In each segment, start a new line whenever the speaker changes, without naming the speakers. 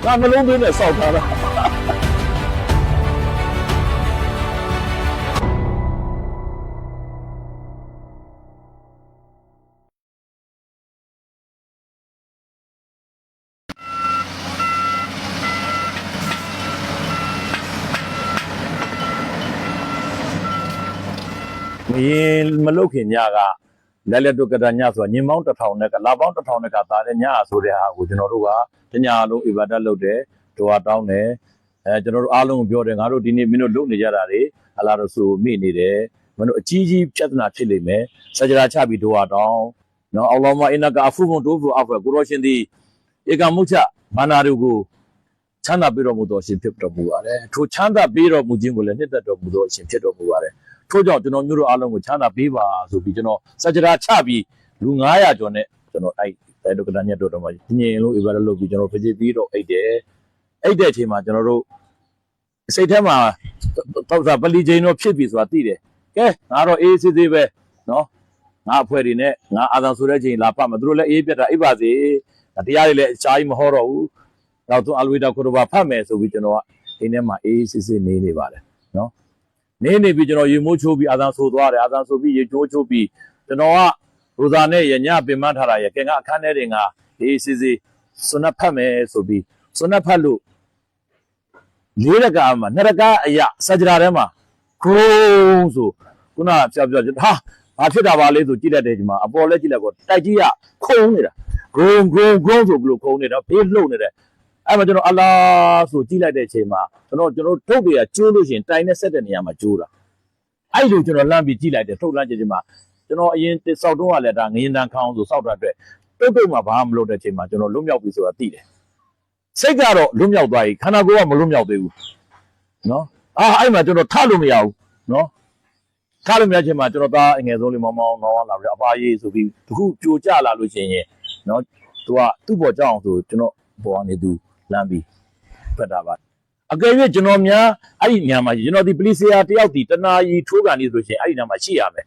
ငါနှလုံးသွင်းနဲ့စောက်ထားတာမလုတ်ခင်ညကလက်တုကတညဆိုတာညင်ပေါင်း1000နဲ့ကလာပေါင်း1000နဲ့ကသားတဲ့ညဆိုတဲ့ဟာကိုကျွန်တော်တို့ကညလုံးအီဘာဒတ်လုပ်တယ်ဒွါတောင်းတယ်ကျွန်တော်တို့အားလုံးကိုပြောတယ်ငါတို့ဒီနေ့မင်းတို့လုပ်နေကြတာတွေအလားတော့ဆိုမိနေတယ်မင်းတို့အကြီးကြီးပြဿနာဖြစ်လိမ့်မယ်စကြရာချပြီးဒွါတောင်းနော်အော်လောမအင်နကာအဖူဘွန်တိုးဖူအဖကိုရောရှင်ဒီဧကမုချဘာနာတို့ကိုချမ်းသာပေးတော်မူသောအရှင်ဖြစ်တော်မူပါတယ်ထိုချမ်းသာပေးတော်မူခြင်းကိုလည်းနှစ်သက်တော်မူသောအရှင်ဖြစ်တော်မူပါတယ်ထို့ကြောင့်ကျွန်တော်မျိုးတို့အားလုံးကိုချမ်းသာပေးပါဆိုပြီးကျွန်တော်စကြရာချပြီးလူ900ကျော်နဲ့ကျွန်တော်အဲ့ဒုက္ခတညက်တို့တော့မှညင်လို့ evaluate လုပ်ပြီးကျွန်တော်ဖကြည့်ပြီးတော့အိတ်တဲ့အချိန်မှာကျွန်တော်တို့စိတ်ထဲမှာတောက်စားပလီချိန်တော့ဖြစ်ပြီဆိုတာသိတယ်ကဲငါတော့အေးစစ်သေးပဲနော်ငါအဖွဲ့တွေနဲ့ငါအာသံဆိုတဲ့ချိန်လာဖတ်မှာသူတို့လည်းအေးပြတ်တာအိပ်ပါစေတရားတွေလည်းအရှားကြီးမဟောတော့ဘူးနောက်သူအလွေတော်ကိုတော့ဖတ်မယ်ဆိုပြီးကျွန်တော်ကအိမ်ထဲမှာအေးစစ်နေပါတယ်နော်နေပြီးကျွန်တော်ရေမိုးချိုးပြီးအာသံဆိုသွားတယ်အာသံဆိုပြီးရေချိုးပြီးကျွန်တော်ကရိုဇာနဲ့ရညပင်မထားတာရကဲငါအခန်းထဲတွေငါအေးစစ်စွနတ်ဖတ်မယ်ဆိုပြီးစွနတ်ဖတ်လို့4ရက်ကမှာ2ရကအရာစကြရာထဲမှာခုံးဆိုခုနပြောဟာဘာဖြစ်တာပါလဲဆိုကြည့်တတ်တယ်ဒီမှာအပေါ်လဲကြည့်လိုက်တော့တိုက်ကြီးကခုံးနေတာဂုံဆိုဘလို့ခုံးနေတာဘေးလှုပ်နေတယ်အဲ့မှာကျွန်တော်အလားဆိုကြည့်လိုက်တဲ့အချိန်မှာကျွန်တော်ထုတ်တွေကကျိုးလို့ရှိရင်တိုင်နဲ့ဆက်တဲ့နေရာမှာကျိုးတာအဲ့လိုကျွန်တော်လှမ်းပြီးကြည့်လိုက်တယ်ထုတ်လှမ်းကြည့်ချိန်မှာကျွန်တော်အရင်စောက်တော့ကလည်းဒါငရင်တန်ခေါင်းဆိုစောက်တာအတွက်တုတ်မှာဘာမှမလုပ်တဲ့အချိန်မှာကျွန်တော်လွတ်မြောက်ပြီဆိုတာသိတယ်စိတ်ကတော့လွတ်မြောက်သွားပြီခန္ဓာကိုယ်ကမလွတ်မြောက်သေးဘူးနော်အဲ့မှာကျွန်တော်ထလို့မရဘူးနော်ထလို့မရချိန်မှာကျွန်တော်သားအငယ်ဆုံးလေးမောင်းလာပြီးအဖားရေးဆိုပြီးတခုပြိုကျလာလို့ရှိရင်နော်သူကသူ့ပေါ်ကြောက်အောင်ဆိုကျွန်တော်ပေါ်ကနေသူလမ်းပြီးဖတ်တာပါအကယ်၍ကျွန်တော်များအဲ့ဒီညမှာကျွန်တော်ဒီပလီစီယာတယောက်ဒီတနာကြီးထိုးကန်နေဆိုရှင်အဲ့ဒီညမှာရှိရမယ်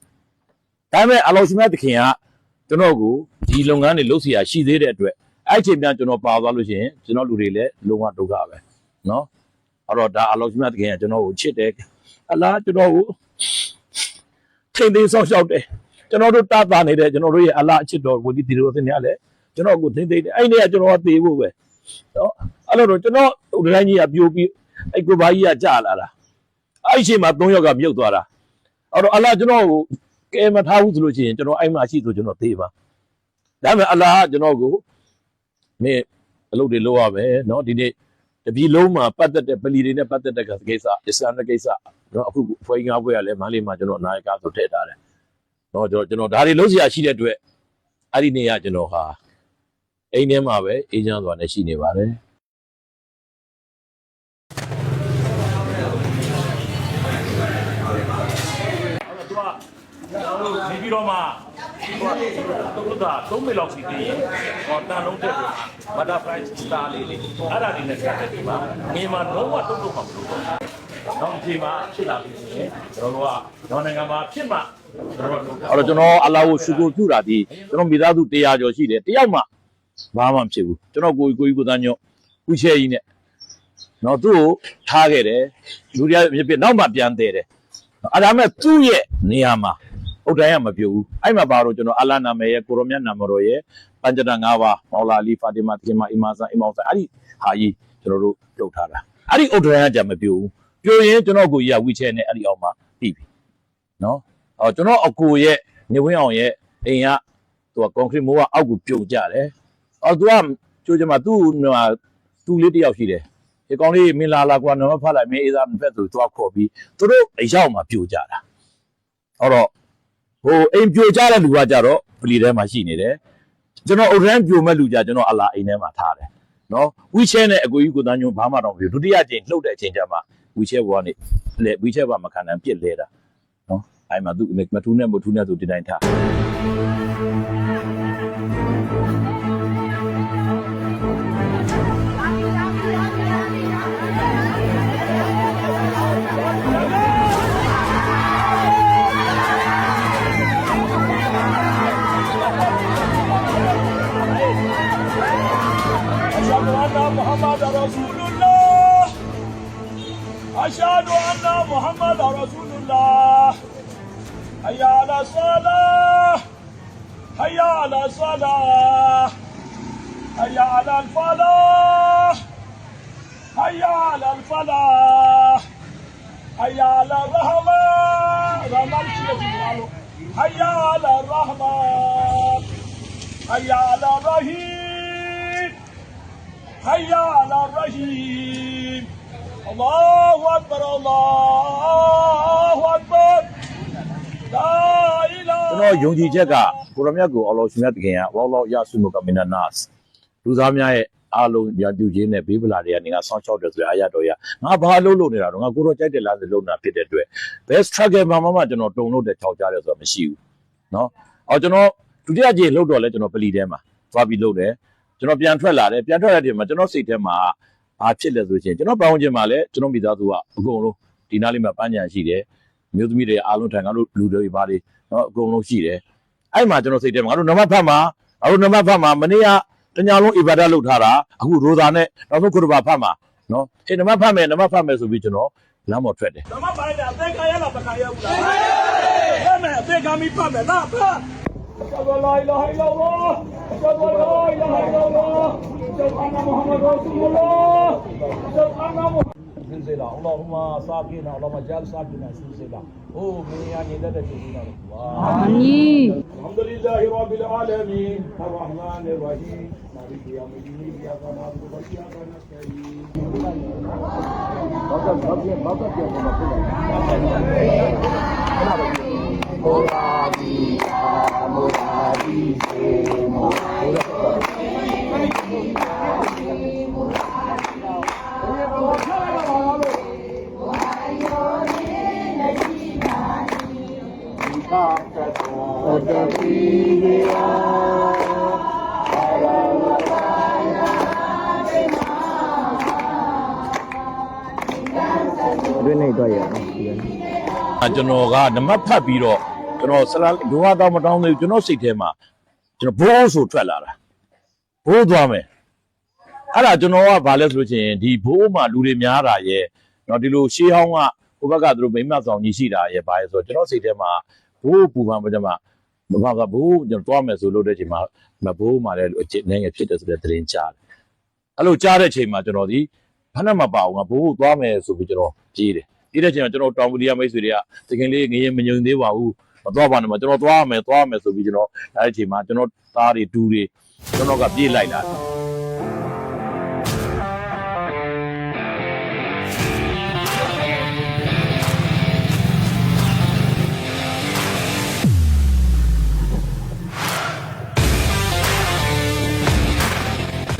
ဒါပေမဲ့အလောရှိမြတ်သခင်ကကျွန်တော်ကိုဒီလုပ်ငန်းတွေလုပ်เสียရှိသေးတဲ့အတွက်အဲ့ချိန်ပြန်ကျွန်တော်ပါသွားလို့ရှိရင်ကျွန်တော်လူတွေလည်းလုံးဝဒုက္ခပဲနော်အဲ့တော့ဒါအလောရှိမြတ်သခင်ကကျွန်တော်ကိုချစ်တယ်အလားကျွန်တော်ကိုထိန်သိမ်းဆောက်ရှောက်တယ်ကျွန်တော်တို့တာတာနေတယ်ကျွန်တော်တို့ရဲ့အလားအချစ်တော်ဝိသီတီရိုသင်ရလဲကျွန်တော်ကိုထိန်သိမ်းတယ်အဲ့ဒီကကျွန်တော်ကသေဖို့ပဲနော်အဲ့လိုတော့ကျွန်တော်ဒီတိုင်းကြီးကပြိုပြီးအဲ့ကိုဘာကြီးကကြာလာတာအဲ့ချိန်မှာ3ယောက်ကမြုပ်သွားတာအဲ့တော့အလားကျွန်တော်ကိုကဲမထားဘူးဆိုလို့ရှိရင်ကျွန်တော်အဲ့မှာရှိဆိုကျွန်တော်သေပါဒါပေမဲ့အလားကကျွန်တော်ကိုမင်းအလုပ်တွေလုပ်ရမယ်နော်ဒီနေ့တပြည်လုံးမှာပတ်သက်တဲ့ပလီတွေနဲ့ပတ်သက်တဲ့ကိစ္စအစ္စလာမ်ကိစ္စနော်အခုဖွဲ့ငါးဖွဲ့ရလဲမန်းလေးမှာကျွန်တော်အနာရကဆိုထည့်ထားတယ်နော်ကျွန်တော်ဒါတွေလုံးစရာရှိတဲ့အတွက်အဲ့ဒီနေ့ကကျွန်တော်ဟာအိမ်ထဲမှာပဲအေးချမ်းစွာနဲ့ရှိနေပါတယ်ဒီပြီးတော့မှတို့က3မိလောက်စီတည်ရင်ဟောတန်လုံးတက်တယ်ဘတ်တာဖလိုင်းစတာလေးအဲ့ဒါလေးနဲ့ဆက်တဲ့ဒီမှာငင်းမှာလုံးဝတုတ်မှမလို့တော့နောက်ဒီမှာဖြစ်လာပြီဆိုရင်ကျွန်တော်တို့ကနိုင်ငံမှာဖြစ်မှအဲ့တော့ကျွန်တော်အလာကိုရှုကိုပြုတာဒီကျွန်တော်မိသားစု100ကျော်ရှိတယ်တယောက်မှဘာမှမဖြစ်ဘူးကျွန်တော်ကိုကြီးကိုသားညော့ဦးချဲကြီးနဲ့နော်သူ့ကိုထားခဲ့တယ်လူတွေပြနောက်မှပြန်သေးတယ်အဲ့ဒါမဲ့သူ့ရဲ့နေရာမှာအုတ်တိုင်းကမပြုတ်ဘူးအဲ့မှာပါတော့ကျွန်တော်အလာနာမည်ရဲ့ကိုရောမြတ်နာမတော်ရဲ့ပัญจတန်5ပါးမောလာလီဖာတီမာတင်မာအီမာဆန်အီမောင်ဆန်အဲ့ဒီဟာကြီးကျွန်တော်တို့ပြုတ်ထားတာအဲ့ဒီအုတ်တိုင်းကကြာမပြုတ်ဘူးပြိုရင်ကျွန်တော်ကိုကြီးကဝီချဲနဲ့အဲ့ဒီအောင်မှာပြီးပြီနော်ကျွန်တော်အကိုရဲ့နေဝင်းအောင်ရဲ့အိမ်ကသူကကွန်ကရစ်မိုးကအောက်ကိုပြုတ်ကြတယ်သူကကျိုးချင်မှာသူ့လေးတယောက်ရှိတယ်ဒီကောင်လေးမင်းလာကွာနံပါတ်ဖတ်လိုက်မင်းအေးသားဖက်ဆိုသွားခေါ်ပြီးသူတို့အရောက်မှာပြုတ်ကြတာဟောတော့ဟိုအိမ်ပြိုကြတဲ့လူကကြတော့ပလီထဲမှာရှိနေတယ်ကျွန်တော်အုတ်ရန်ပြိုမဲ့လူကြကျွန်တော်အလာအိမ်ထဲမှာထားတယ်နော်ဝီချဲနဲ့အကိုကြီးကိုတန်းညွန့်ဘာမှတော့မပြောဒုတိယကျင်းလှုပ်တဲ့အချိန်ကျမှဝီချဲဘောကနေလေဝီချဲဘာမခံနိုင်ပြစ်လဲတာနော်အဲ့မှာသူမထူးနဲ့မထူးနဲ့ဆိုဒီတိုင်းထားMuhammad
أشهد أن محمد رسول الله حي على الصلاة حي على الصلاة حي على الفلاح حي على الفلاح حي على الرحمن حي على الرحمن حي على الرحيم حي على الرحيم الله أكبر الله أكبر لا إله
ကျွန်တော်ယုံကြည်ချက်ကကိုရမြတ်ကိုအလောရှင်မြတ်တခင်ကဝေါလောရဆုမကမင်နနာစ်လူသားများရဲ့အားလုံးရာတူချင်းနဲ့ဘေးဗလာတွေကနေငါဆောင်းချောက်တယ်ဆိုရအရတော်ရငါဘာလို့လုပ်နေတာတော့ငါကိုတော့ကြိုက်တယ်လားဆိုလုပ်နေတာဖြစ်တဲ့အတွက် best struggle မှာမှကျွန်တော်တုံလို့တဲ့ခြောက်ကြတယ်ဆိုတာမရှိဘူးเนาะအော်ကျွန်တော်ဒုတိယကြိမ်လှုပ်တော့လဲကျွန်တော်ပလီထဲမှာသွားပြီးလှုပ်တယ်ကျွန်တော်ပြန်ထွက်လာတယ်ပြန်ထွက်လာတဲ့မှာကျွန်တော်စိတ်ထဲမှာဘာဖြစ်လဲဆိုရင်ကျွန်တော်ပေါင်းခြင်းမှာလဲကျွန်တော်မိသားစုကအကုန်လုံးဒီနားလေးမှာပန်းချန်ရှိတယ်မျိုးသမီးတွေအားလုံးထိုင်ငါတို့လူတွေဘာတွေเนาะအကုန်လုံးရှိတယ်အဲ့မှာကျွန်တော်စိတ်ထဲမှာငါတို့နမဖတ်မှာမနေ့ကတညာလုံးအီဘာဒါလုပ်ထားတာအခုရိုဇာနဲ့နောက်ဆုံးခုရဘာဖတ်မှာနော်အဲ့နမဖတ်မယ်ဆိုပြီးကျွန်တော်လမ်းပေါ်ထွက်တယ်
ဓမ္မပိုင်းကအသက်ကာရလားပကာရဘူးလားဘယ်မဲ့အသက်ကမိဖတ်မယ်လားဖတ်အရှဟဒူလာအီလာဟ်အီလာလ္လာဟ်အရှဟဒူလာအီလာဟ်အီလာလ္လာဟ်အရှဟဒူအန်နာမုဟမ္မဒ်ရဆူလလာအရှဟဒူအန်နာမုဟမ္မဒ်silsila Allahumma sakina Allahumma jal sakina silsila oh mia ni dada silsila
Amin.
Alhamdulillahi rabbil alamin arrahmanir rahim maliki yawmiddin iyyaka na'budu wa iyyaka
nasta'in ကျွန်တော်ကနမဖတ်ပြီးတော့ကျွန်တော်ဆလာဒုဝါတော့မတောင်းသေးဘူးကျွန်တော်စိတ်ထဲမှာကျွန်တော်ဘိုးဆိုထွက်လာတာဘိုးသွားမယ်အဲ့ဒါကျွန်တော်ကဘာလဲဆိုလို့ချင်းဒီဘိုးမှာလူတွေများတာရဲ့နော်ဒီလိုရှေးဟောင်းကဟိုဘက်ကသူတို့မိမဆောင်ကြီးရှိတာရဲ့ဘာလဲဆိုတော့ကျွန်တော်စိတ်ထဲမှာဘိုးပူပန်ပါကြမှာဘာကဘိုးကျွန်တော်သွားမယ်ဆိုလို့တဲ့ချိန်မှာဘိုးမှာလည်းအနေငယ်ဖြစ်တယ်ဆိုတဲ့သတင်းကြားတယ်အဲ့လိုကြားတဲ့ချိန်မှာကျွန်တော်ဒီဘာနဲ့မပါဘူးငါဘိုးသွားမယ်ဆိုပြီးကျွန်တော်ပြေးတယ်ဒီတဲ့ချိန်မှာကျွန်တော်တောင်ပူရီယာမိတ်ဆွေတွေကတခင်လေးငရင်မညုံသေးပါဘူးမသွားပါနဲ့မကျွန်တော်သွားမယ်ဆိုပြီးကျွန်တော်အဲ့ဒီချိန်မှာကျွန်တော်သားတွေတူတွေကျွန်တော်ကပြေးလိုက်လာ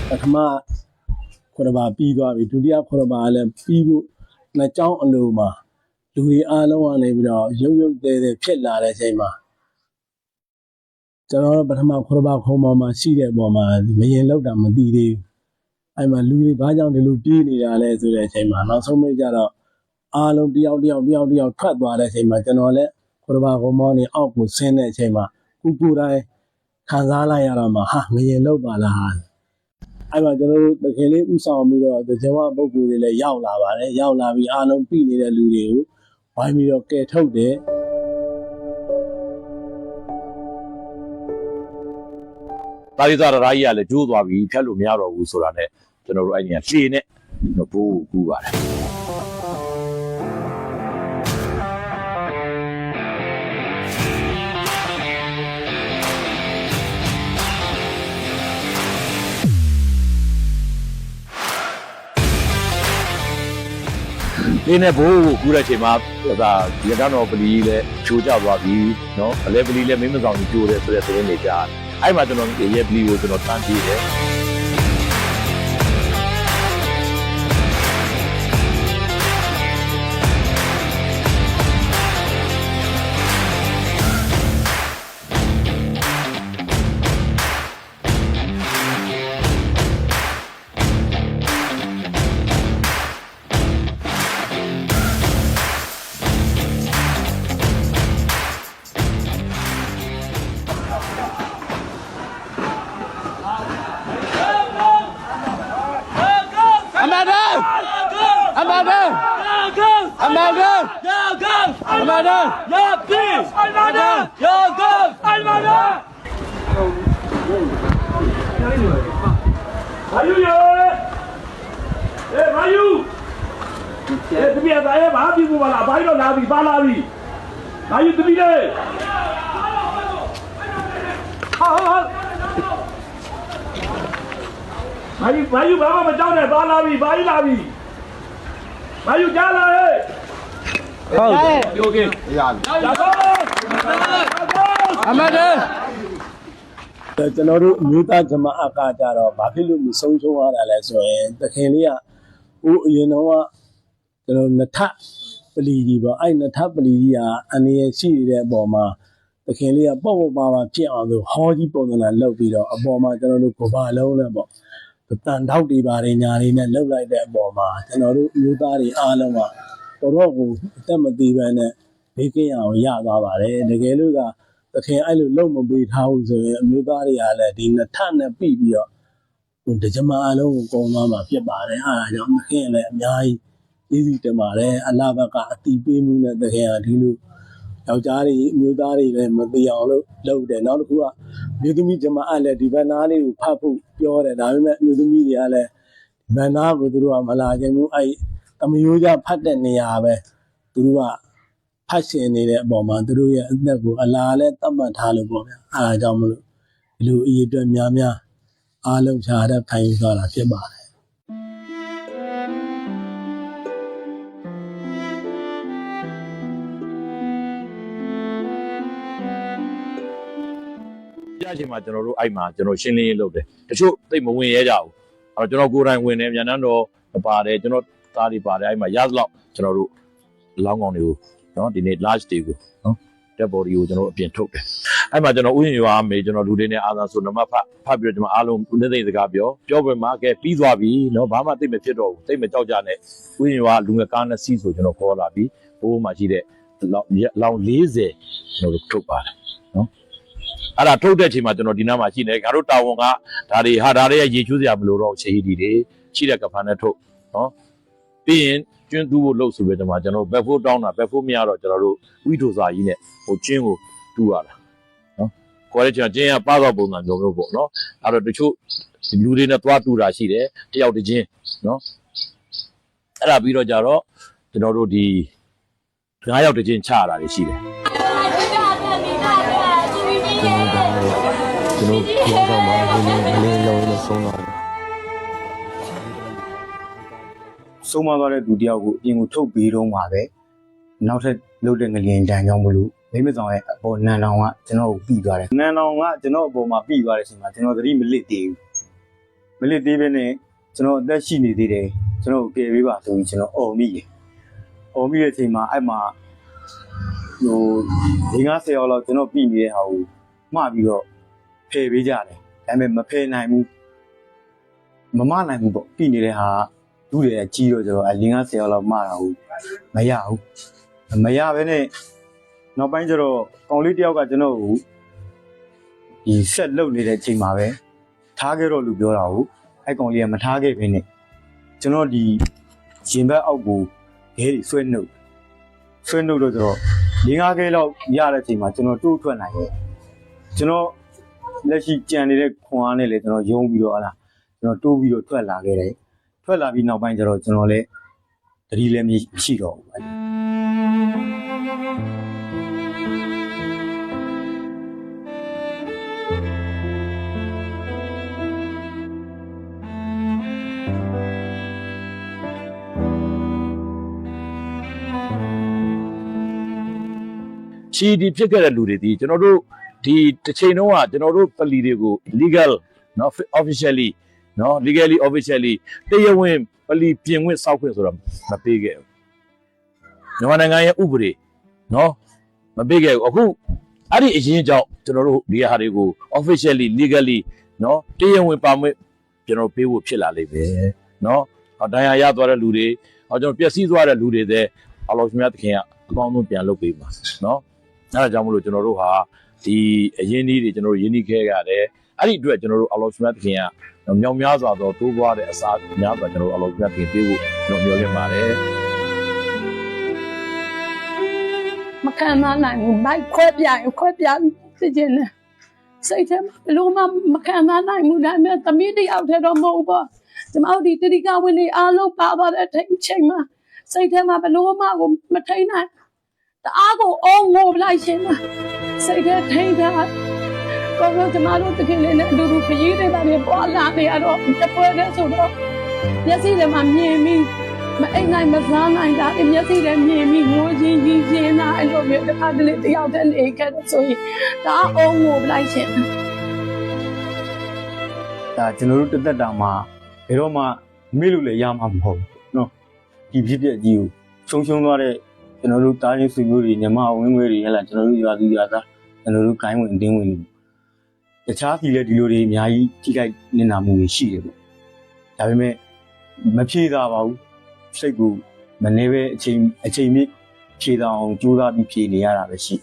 ပထမခေါ်ဘာပြီးသွားပြီဒုတိယခေါ်ဘာလည်းပြီးဖို့နှစ်ကြောင်းအလိုမှာလူတွေအားလုံးကနေပြီးတော့ရုပ်သေးဖြစ်လာတဲ့အချိန်မှာကျွန်တော်ပထမခေါ်ဘာခုံပေါ်မှာရှိတဲ့ပုံမှာမရင်လောက်တာမသိသေးဘူးအဲ့မှာလူတွေဘာကြောင့်ဒီလိုပြေးနေတာလဲဆိုတဲ့အချိန်မှာနောက်ဆုံးမိကြတော့အားလုံးတယောက်ထွက်သွားတဲ့အချိန်မှာကျွန်တော်လည်းခေါ်ဘာခုံမောင်းနေအောက်ကိုဆင်းတဲ့အချိန်မှာကိုတိုင်းခံစားလိုက်ရတော့မှဟာမရင်လောက်ပါလားအဲ့မှာကျွန်တော်တို့တခင်လေးဥဆောင်ပြီးတော့တကြဝပုဂ္ဂိုလ်တွေလည်းရောက်လာပါတယ်ရောက်လာပြီးအားလုံးပြည်နေတဲ့လူတွေကိုဝိုင်းပြီးတော့ကယ်ထုတ်တယ်
တာရီသာရာကြီးကလည်းကျိုးသွားပြီဖြတ်လို့မရတော့ဘူးဆိုတာနဲ့ကျွန်တော်တို့အဲ့ဒီကရှည်နဲ့ဘိုးကူပါတယ်ဒီနေ့ဘိုးကိုကူးတဲ့အချိန်မှာဒါရတတော်ပလီလည်းချိုးကျသွားပြီเนาะအလဲပလီလည်းမင်းမဆောင်ကြီးကျိုးတယ်ဆိုတဲ့သတင်းတွေကြားတယ်အဲ့မှာကျွန်တော်ရဲ့ပလီကိုကျွန်တော်တန်းပြေးတယ်
Yagan! Amagan! Yagan! Amagan! Yagan! Amagan! Yagan! Amagan! Mayu ye! Mayu! Tumi ada ya, bahan ibu bala, bahan lo nabi, balabi. Mayu tumi le. Mayu bapa macam ni, balabi, bahan labi. Mayu jalan eh. Okay. Jalan. Amagan.
ကျွန်တော်တို့မြို့သားဂျမားအကကြတော့ဘာဖြစ်လို့မဆုံးရှုံးရတာလဲဆိုရင်တခင်လေးကဦးအရင်တော့ကကျွန်တော်နှစ်ထပ်ပလီကြီးပေါ့အဲ့နှစ်ထပ်ပလီကြီးကအနည်းရှိနေတဲ့အပေါ်မှာတခင်လေးကပေါ့ပေါ့ပါပါဖြစ်အောင်လို့ဟောကြီးပုံစံနဲ့လှုပ်ပြီးတော့အပေါ်မှာကျွန်တော်တို့ကဘာလုံးနဲ့ပေါ့တန်ထောက်တွေပါတယ်ညာလေးနဲ့လှုပ်လိုက်တဲ့အပေါ်မှာကျွန်တော်တို့မြို့သားတွေအားလုံးကတော်တော်ကိုအသက်မသေးဘဲနဲ့ဘေးကင်းအောင်ရသွားပါတယ်တကယ်လို့ကတခင်အဲ့လိုလုံမပေးထားဘူးဆိုရင်အမျိုးသားတွေကလည်းဒီနှစ်ထပ်နဲ့ပြီးပြီးတော့ဒီဂျမားအလုံးကိုကုန်သွားမှာဖြစ်ပါတယ်အားကြောင့်တခင်လည်းအများကြီးကျေးဇူးတင်ပါတယ်အလားဘကအတီးပေးမှုနဲ့တခင်ကဒီလိုယောက်ျားတွေအမျိုးသားတွေလည်းမသိအောင်လို့လုပ်တယ်နောက်တစ်ခုကမြို့သမီးဂျမားလည်းဒီဘက်နားလေးကိုဖတ်ဖို့ပြောတယ်ဒါပေမဲ့မြို့သမီးတွေကလည်းဒီဘက်နားကိုသူတို့ကမလာခြင်းဘူးအဲ့တမယိုးကြဖတ်တဲ့နေရာပဲသူတို့ကဖတ်ရှင်နေတဲ့အပေါ်မှာသူတို့ရဲ့အသက်ကိုအလားလဲတတ်မှတ်ထားလို့ပေါ့ဗျာအားကြောင့်မလို့ဒီလိုအရေးအတွက်များများအားလုံးချာတဲ့ခံယူသွားတာဖြစ်ပါတယ်
ကြအချိန်မှာကျွန်တော်တို့အဲ့မှာကျွန်တော်ရှင်းလင်းရေးလုပ်တယ်တချို့သိမဝင်ရဲကြဘူးအဲ့တော့ကျွန်တော်ကိုယ်တိုင်ဝင်တယ်မြန်နှန်းတော်ပါတယ်ကျွန်တော်သားတွေပါတယ်အဲ့မှာရသလောက်ကျွန်တော်တို့လောင်းကောင်တွေကိုနော်ဒီနေ့ large တွေကိုနော် dead body ကိုကျွန်တော်အပြင်ထုတ်တယ်အဲ့မှာကျွန်တော်ဥယျာဉ်ရွာမေကျွန်တော်လူတွေနဲ့အာသာဆိုနမဖတ်ပြီးတော့ကျွန်တော်အားလုံးနေသိစကားပြောပြမှာကဲပြီးသွားပြီနော်ဘာမှသိမဖြစ်တော့ဘူးသိမကြောက်ကြနဲ့ဥယျာဉ်ရွာလူငယ်ကားနဲ့စီးဆိုကျွန်တော်ခေါ်လာပြီးဘိုးမှာရှိတဲ့လောင်40ကျွန်တော်ထုတ်ပါတယ်နော်အဲ့ဒါထုတ်တဲ့အချိန်မှာကျွန်တော်ဒီနားမှာရှိနေငါတို့တာဝန်ကဒါတွေရဲ့ရေချိုးစရာမလိုတော့ရှေးဒီတွေရှိတဲ့ကဖန်နဲ့ထုတ်နော်ပြီးရင်ကျွန်းတူးဖို့လှုပ်ဆိုပြီးတော့ကျွန်တော်ဘက်ဖိုးတောင်းတာဘက်ဖိုးမရတော့ကျွန်တော်တို့ဝိထိုစာကြီးနဲ့ဟိုကျင်းကိုတူးရတာနော်ခေါ်တဲ့ကျင်းကပါတော့ပုံစံမျိုးပေါ့နော်အဲ့တော့တချို့လူတွေနဲ့သွားတူးတာရှိတယ်တယောက်တစ်ချင်းနော်အဲ့ဒါပြီးတော့ကြတော့ကျွန်တော်တို့ဒီ9ယောက်တစ်ချင်းချရတာတွေရှိတယ်
ကျွန်တော်ပြောတော့မှမင်းလုံးနဲ့ဆုံးသွားတယ်
ဆုံးမသွားတဲ့လူတယောက်ကိုအပြင်ကိုထုတ်ပြီးတော့မှာပဲနောက်ထပ်လုတ်တဲ့ငလျင်တန်ကြောင့်မလို့မိမဆောင်ရဲ့အပေါ်နန်တောင်ကကျွန်တော်ကိုပြီးသွားတယ်နန်တောင်ကကျွန်တော်အပေါ်မှာပြီးသွားတဲ့အချိန်မှာကျွန်တော်သတိမလစ်သေးဘူးမလစ်သေးဘဲနဲ့ကျွန်တော်အသက်ရှိနေသေးတယ်ကျွန်တော်ကိုကယ်ပေးပါဆိုပြီးကျွန်တော်အော်မိတယ်အော်မိတဲ့အချိန်မှာအဲ့မှာဟို50ရောက်လောက်ကျွန်တော်ပြီးနေတဲ့ဟာကိုမှားပြီးတော့ဖယ်ပေးကြတယ်ဒါပေမဲ့မဖယ်နိုင်ဘူးမမနိုင်ဘူးပေါ့ပြီးနေတဲ့ဟာလူတွေကြီးတော့ကျွန်တော်50ရောက်လောက်မှားတာဟုတ်မရဘူးမရဘဲနဲ့နောက်ပိုင်းကျတော့ကောင်လေးတယောက်ကကျွန်တော်ကိုဒီဆက်လုတ်နေတဲ့အချိန်မှာပဲထားခဲ့တော့လူပြောတာဟုတ်အဲ့ကောင်လေးကမထားခဲ့ဘဲနဲ့ကျွန်တော်ဒီရင်ဘက်အောက်ကိုခဲတွေဆွဲနှုတ်တော့ကျွန်တော်5ခဲလောက်ရတဲ့အချိန်မှာကျွန်တော်တိုးထွက်နိုင်တယ်ကျွန်တော်လက်ရှိကြံနေတဲ့ခွန်အားနဲ့လည်းကျွန်တော်ယုံပြီးတော့ဟာကျွန်တော်တိုးပြီးတော့ထွက်လာခဲ့တယ်ထွက်လာပြီးနောက်ပိုင်းကျတော့ကျွန်တော်လည်းတတိလည်းမရှိတော့ဘူး
ချီဒီဖြစ်ခဲ့တဲ့လူတွေဒီကျွန်တော်တို့ဒီတစ်ချိန်တုန်းကကျွန်တော်တို့ပလီတွေကို legal နော် officially နော် legally officially တရားဝင်ပလီပြင်ခွင့်စောက်ခွင့်ဆိုတော့မပေးခဲ့ဘူးမြန်မာနိုင်ငံရဲ့ဥပဒေနော်မပေးခဲ့ဘူးအခုအဲ့ဒီအရင်ကြောင့်ကျွန်တော်တို့ဒီဟာတွေကို officially legally နော်တရားဝင်ပါမစ်ကျွန်တော်ပေးဖို့ဖြစ်လာလိမ့်မယ်နော်ဒဏ်ရာရသွားတဲ့လူတွေကျွန်တော်ပျက်စီးသွားတဲ့လူတွေတဲ့အလောရှင်များသခင်ကအကောင်းဆုံးပြန်လုပ်ပေးပါနော်အဲ့ဒါကြောင့်မလို့ကျွန်တော်တို့ဟာဒီအရင်ကြီးတွေကျွန်တော်တို့ယဉ်နီးခဲ့ရတယ်အဲ့ဒီအတွက်ကျွန်တော်တို့အလောရှင်များသခင်ကမြောင်များစွာသောတိုးပွားတဲ့အစားများစွာကျွန်တော်တို့အလောရှင်များသခင်ပေးဖို့ကျွန်တော်မျှော်လင့်ပါတယ်
ခံနိုင်ဘူးဘိုက်ခွဲပြစစ်ကျင်တယ်စိတ်ထဲမှာဘလို့မှမခံနိုင်ဘူးဒါပေမဲ့သမီးတယောက်တည်းတော့မဟုတ်ပါကျမတို့ဒီတတိကဝင်နေအားလုံးပါသွားတဲ့အချိန်မှာစိတ်ထဲမှာဘလို့မှကိုမထိန်နိုင်တအားကိုအောင်ငိုလိုက်ရှင်လားစိတ်ထဲထိန်တာတော့ကျမတို့တကယ်လည်းအတူတူခရီးတွေပါနေပွာလာနေရတော့တပွဲတည်းဆိုတော့မျက်စိထဲမှာမြင်ပြီးမအိမ်နိုင်မစားနိုင်တာမျက်စိထဲမြင်ပြီးငိုချင်းကြီးချင်းတာအဲ့လိုမျိုးတစ်ခါတလေတယောက်တည်းနေခဲ့တယ်ဆိုရင်ဒါအောင်ငိုလိုက်ရှင်
ဒါကျွန်တော်တို့တက်တာမှာဘယ်တော့မှမေ့လို့လည်းရမှာမဟုတ်ဘူးနော်ဒီဖြစ်ပျက်ကြီးကိုရှုံသွားတဲ့ကျွန်တော်တို့တားရင်းဆွေမျိုးတွေညီမဝင်းငွေတွေဟဲ့လားကျွန်တော်တို့ရွာသူရွာသားကျွန်တော်တို့ဂိုင်းဝင်တင်းဝင်တခြားပြည်လည်းဒီလိုတွေအများကြီးထိခိုက်နေတာမှုတွေရှိတယ်ပေါ့ဒါပေမဲ့မဖြေတာပါဘူးစိတ်ကိုမနေပဲအချိန်မြင့်ဖြေတောင်ကြိုးစားပြီးဖြေနေရတာပဲရှိ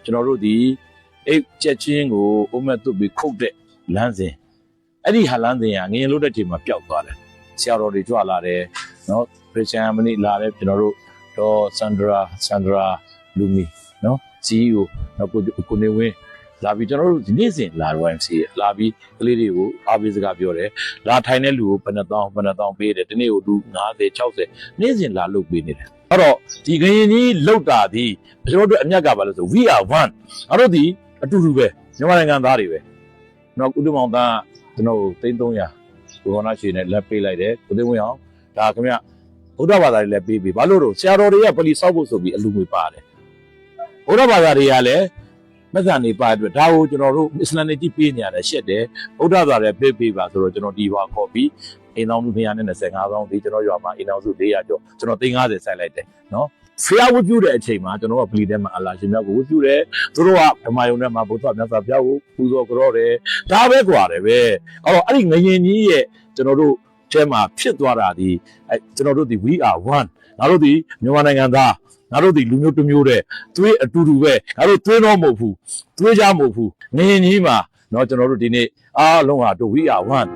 ကျွန်တော်တို့ဒီအိတ်ချက်ချင်းကိုအုံးမဲ့သွတ်ပြီးခုတ်တဲ့လမ်းစဉ်အဲ့ဒီဟာလမ်းစဉ်ကငရင်လို့တဲ့ချိန်မှာပျောက်သွားတယ်ဆရာတော်တွေကြွလာတယ်နော်ခရစ်ယာန်မနီလာတယ်ကျွန်တော်တို့တော့ဆန်ဒရာလူမီနော် CEO နော်ကိုနေဝင်းလာပြီးကျွန်တော်တို့ဒီနေ့စဉ်လာတော့ MC လာပြီးကလေးတွေကိုအားပေးစကားပြောတယ်လာထိုင်တဲ့လူကိုဘယ်နှတောင်းပေးတယ်ဒီနေ့ကိုလူ50 60နေ့စဉ်လာလုပ်ပေးနေတယ်အဲ့တော့ဒီငရင်ကြီးလောက်တာဒီကျွန်တော်တို့အမြတ်ကပါလို့ဆို we are one အဲ့တော့ဒီအတူတူပဲမြန်မာနိုင်ငံသားတွေပဲနော်ဥဒ္ဓမောင်သားကျွန်တော်300ကိုရောနာရှင်နဲ့လက်ပေးလိုက်တယ်ကိုသိန်းဝင်းအောင်ဒါခင်ဗျဗုဒ္ဓဘာသာတွေလည်းပေးပြီဘာလို့တော့ဆရာတော်တွေကပလီစောက်ဖို့ဆိုပြီးအလူငွေပါတယ်ဗုဒ္ဓဘာသာတွေကလည်းမဆန်နေပါအတွက်ဒါကိုကျွန်တော်တို့အစ္စလာမ်တွေကြည့်ပေးနေရတယ်ရှက်တယ်ဗုဒ္ဓဘာသာတွေပေးပါဆိုတော့ကျွန်တော်ဒီဘွားခေါ်ပြီးအိမ်တော်စု225တောင်းဒီကျွန်တော်ရွာမှာအိမ်တော်စု400ကျော်ကျွန်တော်350ဆိုင်လိုက်တယ်နော်ဖျားဝတ်ပြုတဲ့အချိန်မှာကျွန်တော်ကပလီထဲမှာအလာရှင်မြောက်ကိုဝတ်ပြုတယ်သူတို့ကဓမ္မယုံထဲမှာဘုရားမြတ်စွာဘုရားကိုပူဇော်ကြောတယ်ဒါပဲကွာတယ်ပဲအဲ့တော့အဲ့ဒီငရင်ကြီးရဲ့ကျွန်တော်တို့ထဲမှာဖြစ်သွားတာဒီကျွန်တော်တို့ဒီ we are one ငါတို့ဒီမြန်မာနိုင်ငံသားငါတို့ဒီလူမျိုးတစ်မျိုးတည်းသွေးအတူတူပဲငါတို့သွေးတော့မဟုတ်ဘူးသွေးကြမဟုတ်ဘူးငရင်ကြီးမှာเนาะကျွန်တော်တို့ဒီနေ့အားလုံးဟာတို့ we are one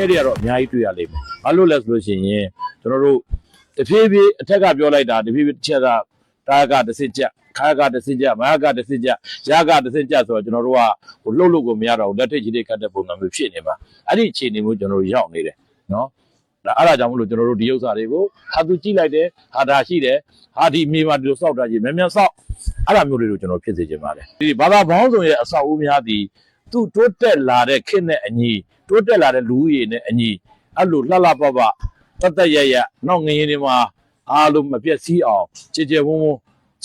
ခဲတွေကတော့အများကြီးတွေ့ရလိမ့်မယ်။ဘာလို့လဲဆိုလို့ရှိရင်ကျွန်တော်တို့တဖြည်းဖြည်းအထက်ကပြောလိုက်တာတဖြည်းဖြည်းတစ်ချက်ကတာကတစ်စစ်ကြခါကတစ်စစ်ကြမဟာကတစ်စစ်ကြရကတစ်စစ်ကြဆိုတော့ကျွန်တော်တို့ကဟိုလှုပ်ကိုမရတော့ဘူးလက်ထိတ်ကြီးတွေခတ်တဲ့ပုံစံမျိုးဖြစ်နေမှာအဲ့ဒီအခြေအနေမျိုးကျွန်တော်တို့ရောက်နေတယ်နော်ဒါအဲ့ဒါကြောင့်မလို့ကျွန်တော်တို့ဒီဥစ္စာတွေကိုဟာသူကြည့်လိုက်တယ်ဟာဒါရှိတယ်ဟာဒီမြေမှာဒီလိုစောက်တာကြီးမြန်မြန်စောက်အဲ့ဒါမျိုးတွေကိုကျွန်တော်ဖြစ်စေချင်ပါတယ်ဒီဘာသာဘောင်းဆောင်ရဲ့အဆောက်အဦများဒီသူ့တိုးတက်လာတဲ့ခေတ်နဲ့အညီတိုးတက်လာတဲ့လူဦးရေနဲ့အညီအဲ့လိုလှလှပပတတ်ရနောက်ငရင်တွေမှာအားလုံးမပြတ်စည်းအောင်ကြည်ဝန်း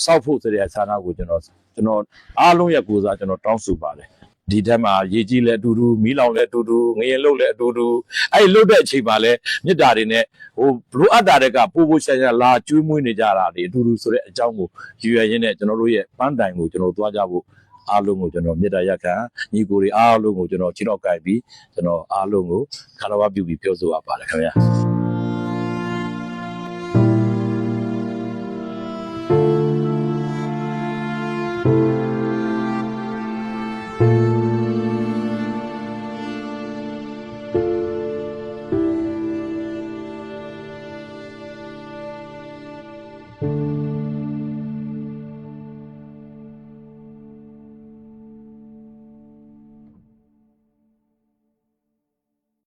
စောက်ဖို့ဆိုတဲ့ဆန္ဒကိုကျွန်တော်အားလုံးရဲ့ကိုယ်စားကျွန်တော်တောင်းဆိုပါတယ်ဒီထက်မှာရေကြီးလဲအတူတူမီးလောင်လဲအတူတူငရင်လှုပ်လဲအတူတူအဲ့လှုပ်တဲ့အချိန်မှာလဲမြစ်တာတွေနဲ့ဟိုဘလိုအပ်တာတွေကပို့ရှာလာကျွေးမွေးနေကြတာတွေအတူတူဆိုတဲ့အကြောင်းကိုယူရရင်းနဲ့ကျွန်တော်တို့ရဲ့ပန်းတိုင်ကိုကျွန်တော်သွားကြဖို့အားလုံးကိုကျွန်တော်မေတ္တာရပ်ခံညီကိုတွေအားလုံးကိုကျွန်တော်ခြေတော့ကြိုက်ပြီးကျွန်တော်အားလုံးကိုခါတော်ဝပြုပြီးပြောဆိုရပါတယ်ခင်ဗျာ